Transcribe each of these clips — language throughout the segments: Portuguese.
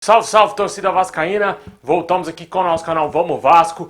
Salve, salve, torcida vascaína! Voltamos aqui com o nosso canal Vamos Vasco.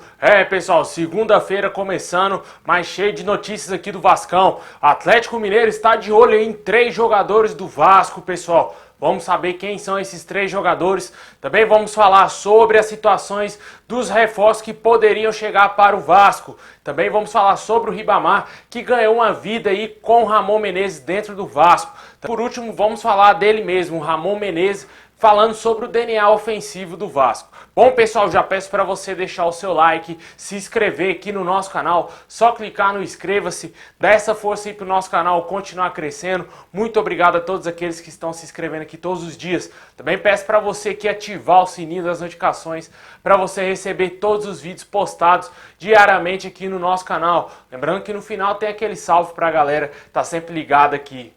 Pessoal, segunda-feira começando, mas cheio de notícias aqui do Vascão. Atlético Mineiro está de olho em 3 jogadores do Vasco, pessoal. Vamos saber quem são esses 3 jogadores. Também vamos falar sobre as situações dos reforços que poderiam chegar para o Vasco. Também vamos falar sobre o Ribamar, que ganhou uma vida aí com o Ramon Menezes dentro do Vasco. Por último, vamos falar dele mesmo, o Ramon Menezes, falando sobre o DNA ofensivo do Vasco. Bom, pessoal, já peço para você deixar o seu like, se inscrever aqui no nosso canal, só clicar no inscreva-se, dá essa força aí para o nosso canal continuar crescendo. Muito obrigado a todos aqueles que estão se inscrevendo aqui todos os dias. Também peço para você aqui ativar o sininho das notificações para você receber todos os vídeos postados diariamente aqui no nosso canal. Lembrando que no final tem aquele salve para a galera que tá sempre ligada aqui.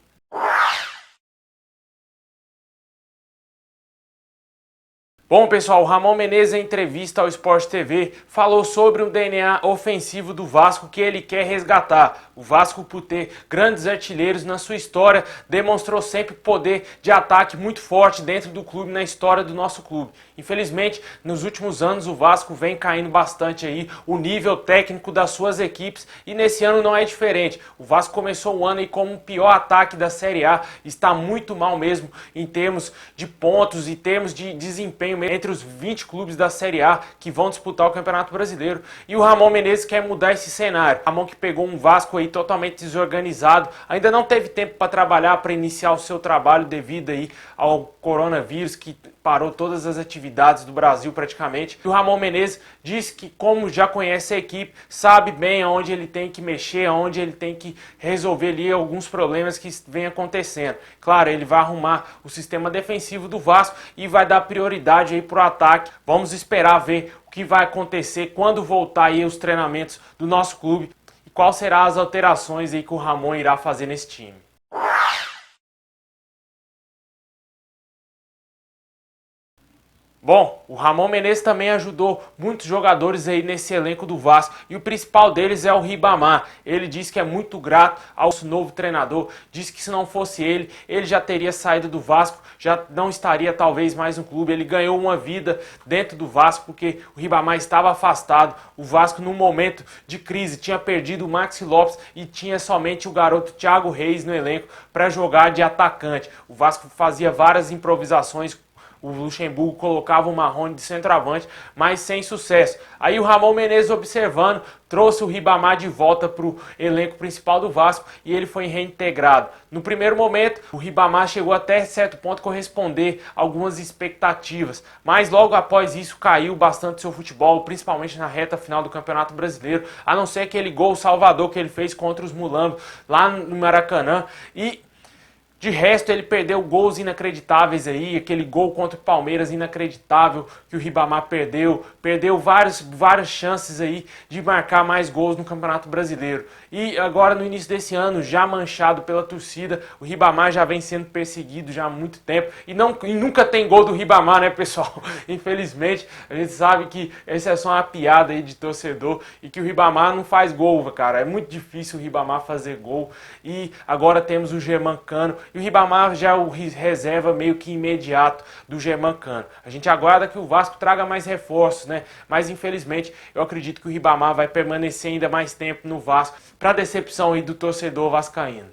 Bom, pessoal, o Ramon Menezes, em entrevista ao Sport TV, falou sobre o DNA ofensivo do Vasco que ele quer resgatar. O Vasco, por ter grandes artilheiros na sua história, demonstrou sempre poder de ataque muito forte dentro do clube, na história do nosso clube. Infelizmente, nos últimos anos, o Vasco vem caindo bastante aí o nível técnico das suas equipes e nesse ano não é diferente. O Vasco começou o ano aí como o pior ataque da Série A, está muito mal mesmo em termos de pontos e termos de desempenho entre os 20 clubes da Série A que vão disputar o Campeonato Brasileiro. E o Ramon Menezes quer mudar esse cenário. O Ramon, que pegou um Vasco aí totalmente desorganizado, ainda não teve tempo para trabalhar, para iniciar o seu trabalho devido aí ao coronavírus que parou todas as atividades do Brasil praticamente. E o Ramon Menezes disse que, como já conhece a equipe, sabe bem aonde ele tem que mexer, aonde ele tem que resolver ali alguns problemas que vem acontecendo. Claro, ele vai arrumar o sistema defensivo do Vasco e vai dar prioridade aí pro ataque. Vamos esperar ver o que vai acontecer quando voltar aí os treinamentos do nosso clube e quais serão as alterações aí que o Ramon irá fazer nesse time. Bom, o Ramon Menezes também ajudou muitos jogadores aí nesse elenco do Vasco e o principal deles é o Ribamar. Ele diz que é muito grato ao novo treinador, diz que se não fosse ele, ele já teria saído do Vasco, já não estaria talvez mais no clube. Ele ganhou uma vida dentro do Vasco porque o Ribamar estava afastado. O Vasco, num momento de crise, tinha perdido o Maxi Lopes e tinha somente o garoto Thiago Reis no elenco para jogar de atacante. O Vasco fazia várias improvisações. O Luxemburgo colocava o Marrone de centroavante, mas sem sucesso. Aí o Ramon Menezes, observando, trouxe o Ribamar de volta para o elenco principal do Vasco e ele foi reintegrado. No primeiro momento, o Ribamar chegou até certo ponto a corresponder a algumas expectativas, mas logo após isso caiu bastante seu futebol, principalmente na reta final do Campeonato Brasileiro, a não ser aquele gol salvador que ele fez contra os Mulambos lá no Maracanã. E de resto, ele perdeu gols inacreditáveis aí, aquele gol contra o Palmeiras inacreditável que o Ribamar perdeu várias chances aí de marcar mais gols no Campeonato Brasileiro. E agora, no início desse ano, já manchado pela torcida, o Ribamar já vem sendo perseguido já há muito tempo e nunca tem gol do Ribamar, né, pessoal? Infelizmente, a gente sabe que essa é só uma piada aí de torcedor e que o Ribamar não faz gol, cara. É muito difícil o Ribamar fazer gol. E agora temos o Germancano. E o Ribamar já é o reserva meio que imediato do Germancano. A gente aguarda que o Vasco traga mais reforços, né? Mas infelizmente eu acredito que o Ribamar vai permanecer ainda mais tempo no Vasco, para decepção aí do torcedor vascaíno.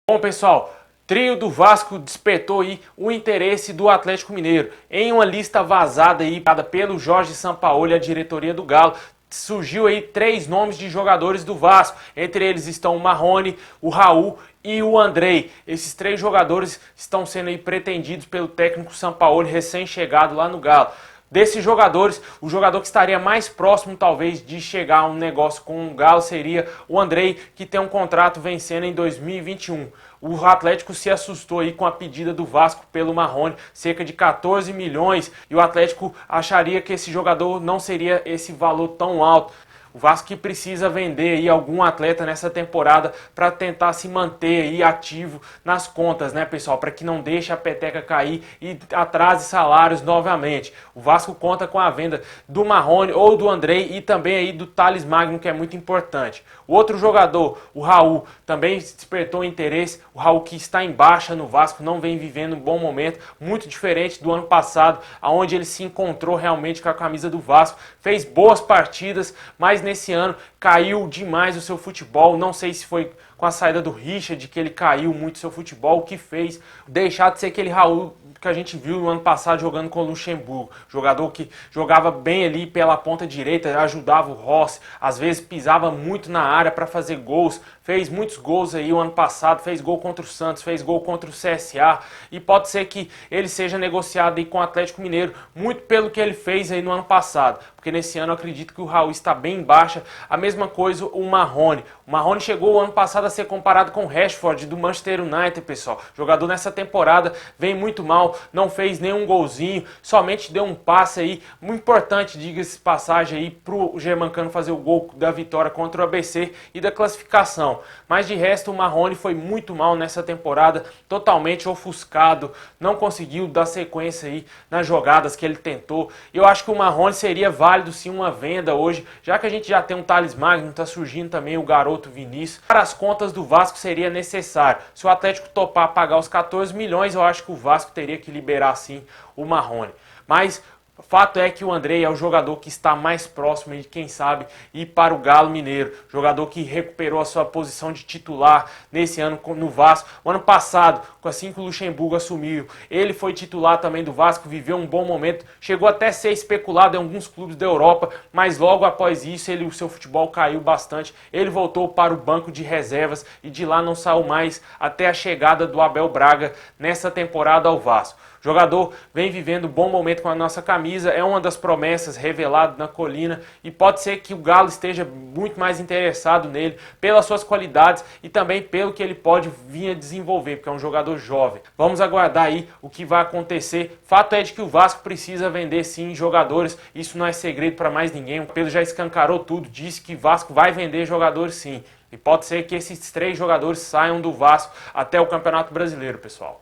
Bom, pessoal, trio do Vasco despertou aí o interesse do Atlético Mineiro. Em uma lista vazada aí pelo Jorge Sampaoli e a diretoria do Galo, surgiu aí 3 nomes de jogadores do Vasco. Entre eles estão o Marrone, o Raul e o Andrei. Esses 3 jogadores estão sendo aí pretendidos pelo técnico Sampaoli, recém-chegado lá no Galo. Desses jogadores, o jogador que estaria mais próximo talvez de chegar a um negócio com o Galo seria o Andrei, que tem um contrato vencendo em 2021. O Atlético se assustou aí com a pedida do Vasco pelo Marrone, cerca de 14 milhões, e o Atlético acharia que esse jogador não seria esse valor tão alto. O Vasco que precisa vender aí algum atleta nessa temporada para tentar se manter aí ativo nas contas, né, pessoal? Para que não deixe a peteca cair e atrase salários novamente. O Vasco conta com a venda do Marrone ou do Andrei e também aí do Thales Magno, que é muito importante. O outro jogador, o Raul, também despertou interesse. O Raul que está em baixa no Vasco, não vem vivendo um bom momento, muito diferente do ano passado, onde ele se encontrou realmente com a camisa do Vasco, fez boas partidas, mas nesse ano caiu demais o seu futebol. Não sei se foi com a saída do Richard que ele caiu muito o seu futebol, o que fez deixar de ser aquele Raul que a gente viu no ano passado jogando com o Luxemburgo, jogador que jogava bem ali pela ponta direita, ajudava o Rossi, às vezes pisava muito na área para fazer gols, fez muitos gols aí o ano passado, fez gol contra o Santos, fez gol contra o CSA, e pode ser que ele seja negociado aí com o Atlético Mineiro, muito pelo que ele fez aí no ano passado, porque nesse ano eu acredito que o Raul está bem em baixa. A mesma coisa o Marrone. O Marrone chegou o ano passado a ser comparado com o Rashford do Manchester United, pessoal. O jogador nessa temporada vem muito mal, não fez nenhum golzinho, somente deu um passe aí, muito importante, diga-se passagem aí, pro Germancano fazer o gol da vitória contra o ABC e da classificação. Mas de resto o Marrone foi muito mal nessa temporada, totalmente ofuscado, não conseguiu dar sequência aí nas jogadas que ele tentou. Eu acho que o Marrone seria válido sim uma venda hoje, já que a gente já tem um Thales Magno, tá surgindo também o garoto Vinícius. Para as contas do Vasco seria necessário. Se o Atlético topar pagar os 14 milhões, eu acho que o Vasco teria que liberar sim o Marrone. Mas o fato é que o Andrei é o jogador que está mais próximo de, quem sabe, ir para o Galo Mineiro. Jogador que recuperou a sua posição de titular nesse ano no Vasco. O ano passado, assim que o Luxemburgo assumiu, ele foi titular também do Vasco, viveu um bom momento. Chegou até a ser especulado em alguns clubes da Europa, mas logo após isso o seu futebol caiu bastante. Ele voltou para o banco de reservas e de lá não saiu mais até a chegada do Abel Braga nessa temporada ao Vasco. O jogador vem vivendo um bom momento com a nossa camisa, é uma das promessas reveladas na Colina e pode ser que o Galo esteja muito mais interessado nele pelas suas qualidades e também pelo que ele pode vir a desenvolver, porque é um jogador jovem. Vamos aguardar aí o que vai acontecer. Fato é de que o Vasco precisa vender sim jogadores, isso não é segredo para mais ninguém. O Pedro já escancarou tudo, disse que o Vasco vai vender jogadores sim. E pode ser que esses 3 jogadores saiam do Vasco até o Campeonato Brasileiro, pessoal.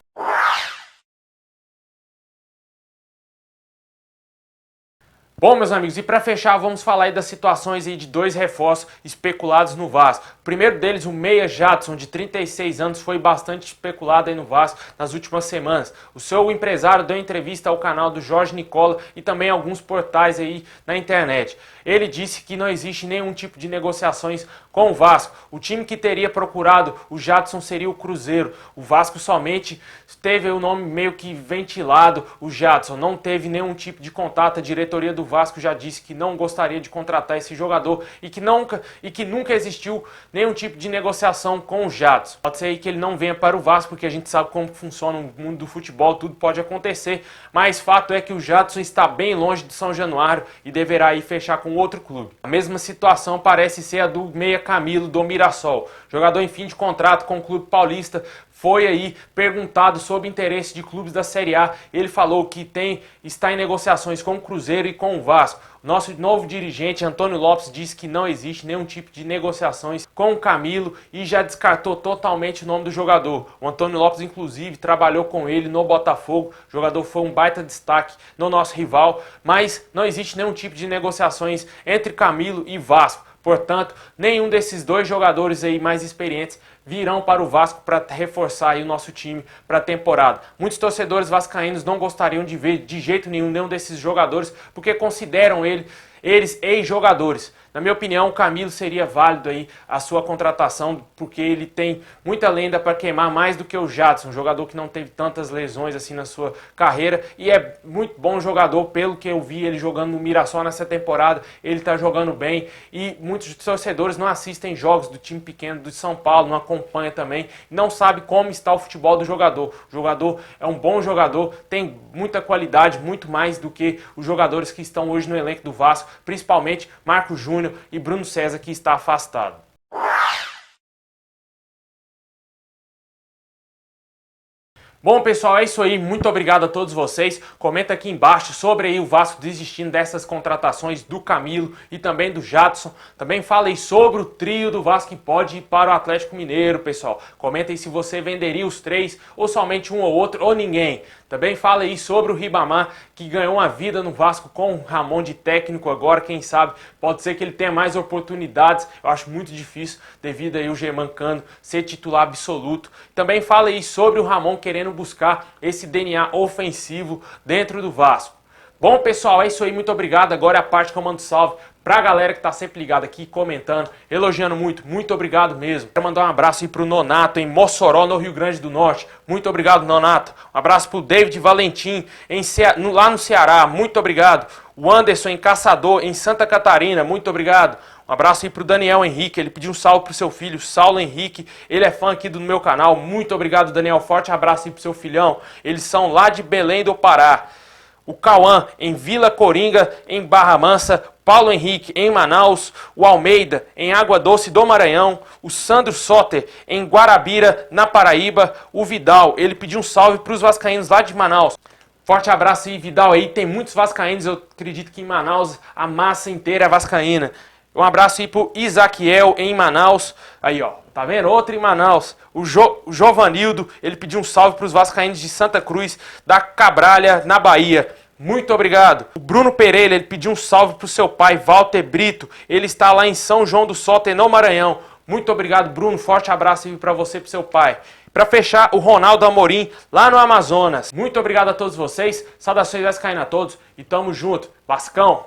Bom, meus amigos, e para fechar, vamos falar aí das situações aí de 2 reforços especulados no Vasco. O primeiro deles, o meia Jadson, de 36 anos, foi bastante especulado aí no Vasco nas últimas semanas. O seu empresário deu entrevista ao canal do Jorge Nicola e também a alguns portais aí na internet. Ele disse que não existe nenhum tipo de negociações com o Vasco. O time que teria procurado o Jadson seria o Cruzeiro. O Vasco somente teve o nome meio que ventilado, o Jadson. Não teve nenhum tipo de contato. A diretoria do Vasco já disse que não gostaria de contratar esse jogador e que nunca existiu nenhum tipo de negociação com o Jadson. Pode ser que ele não venha para o Vasco, porque a gente sabe como funciona o mundo do futebol, tudo pode acontecer, mas fato é que o Jadson está bem longe de São Januário e deverá ir fechar com outro clube. A mesma situação parece ser a do meia Camilo do Mirassol. Jogador em fim de contrato com o clube paulista, foi aí perguntado sobre interesse de clubes da Série A. Ele falou que está em negociações com o Cruzeiro e com o Vasco. Nosso novo dirigente, Antônio Lopes, disse que não existe nenhum tipo de negociações com o Camilo e já descartou totalmente o nome do jogador. O Antônio Lopes, inclusive, trabalhou com ele no Botafogo. O jogador foi um baita destaque no nosso rival, mas não existe nenhum tipo de negociações entre Camilo e Vasco. Portanto, nenhum desses 2 jogadores aí mais experientes virão para o Vasco para reforçar aí o nosso time para a temporada. Muitos torcedores vascaínos não gostariam de ver de jeito nenhum desses jogadores, porque consideram eles ex-jogadores. Na minha opinião, o Camilo seria válido aí a sua contratação, porque ele tem muita lenda para queimar, mais do que o Jadson, um jogador que não teve tantas lesões assim na sua carreira e é muito bom jogador, pelo que eu vi ele jogando no Mirassol nessa temporada, ele está jogando bem e muitos torcedores não assistem jogos do time pequeno do São Paulo, não acompanham também, não sabe como está o futebol do jogador. O jogador é um bom jogador, tem muita qualidade, muito mais do que os jogadores que estão hoje no elenco do Vasco, principalmente Marco Júnior e Bruno César, que está afastado. Bom, pessoal, é isso aí. Muito obrigado a todos vocês. Comenta aqui embaixo sobre aí o Vasco desistindo dessas contratações do Camilo e também do Jadson. Também fala aí sobre o trio do Vasco que pode ir para o Atlético Mineiro, pessoal. Comenta aí se você venderia os três ou somente um ou outro ou ninguém. Também fala aí sobre o Ribamar, que ganhou uma vida no Vasco com o Ramon de técnico agora, quem sabe pode ser que ele tenha mais oportunidades. Eu acho muito difícil devido aí o Germancano ser titular absoluto. Também fala aí sobre o Ramon querendo buscar esse DNA ofensivo dentro do Vasco. Bom, pessoal, é isso aí, muito obrigado. Agora é a parte que eu mando salve pra galera que tá sempre ligada aqui, comentando, elogiando muito obrigado mesmo. Quero mandar um abraço aí pro Nonato em Mossoró, no Rio Grande do Norte. Muito obrigado, Nonato. Um abraço pro David Valentim lá no Ceará. Muito obrigado. O Anderson em Caçador, em Santa Catarina. Muito obrigado. Um abraço aí pro Daniel Henrique, ele pediu um salve pro seu filho, Saulo Henrique, ele é fã aqui do meu canal. Muito obrigado, Daniel. Forte abraço aí pro seu filhão. Eles são lá de Belém do Pará. O Cauã em Vila Coringa, em Barra Mansa, Paulo Henrique em Manaus, o Almeida em Água Doce do Maranhão, o Sandro Soter em Guarabira, na Paraíba, o Vidal, ele pediu um salve para os vascaínos lá de Manaus. Forte abraço aí, Vidal, aí tem muitos vascaínos, eu acredito que em Manaus a massa inteira é vascaína. Um abraço aí pro Isaquiel em Manaus, aí ó, tá vendo? Outro em Manaus. O Jovanildo, ele pediu um salve para os vascaínos de Santa Cruz, da Cabralha, na Bahia. Muito obrigado. O Bruno Pereira, ele pediu um salve para o seu pai, Walter Brito. Ele está lá em São João do Soter, no Maranhão. Muito obrigado, Bruno. Forte abraço aí para você e para o seu pai. Para fechar, o Ronaldo Amorim, lá no Amazonas. Muito obrigado a todos vocês. Saudações vascaínas a todos e tamo junto. Vascão!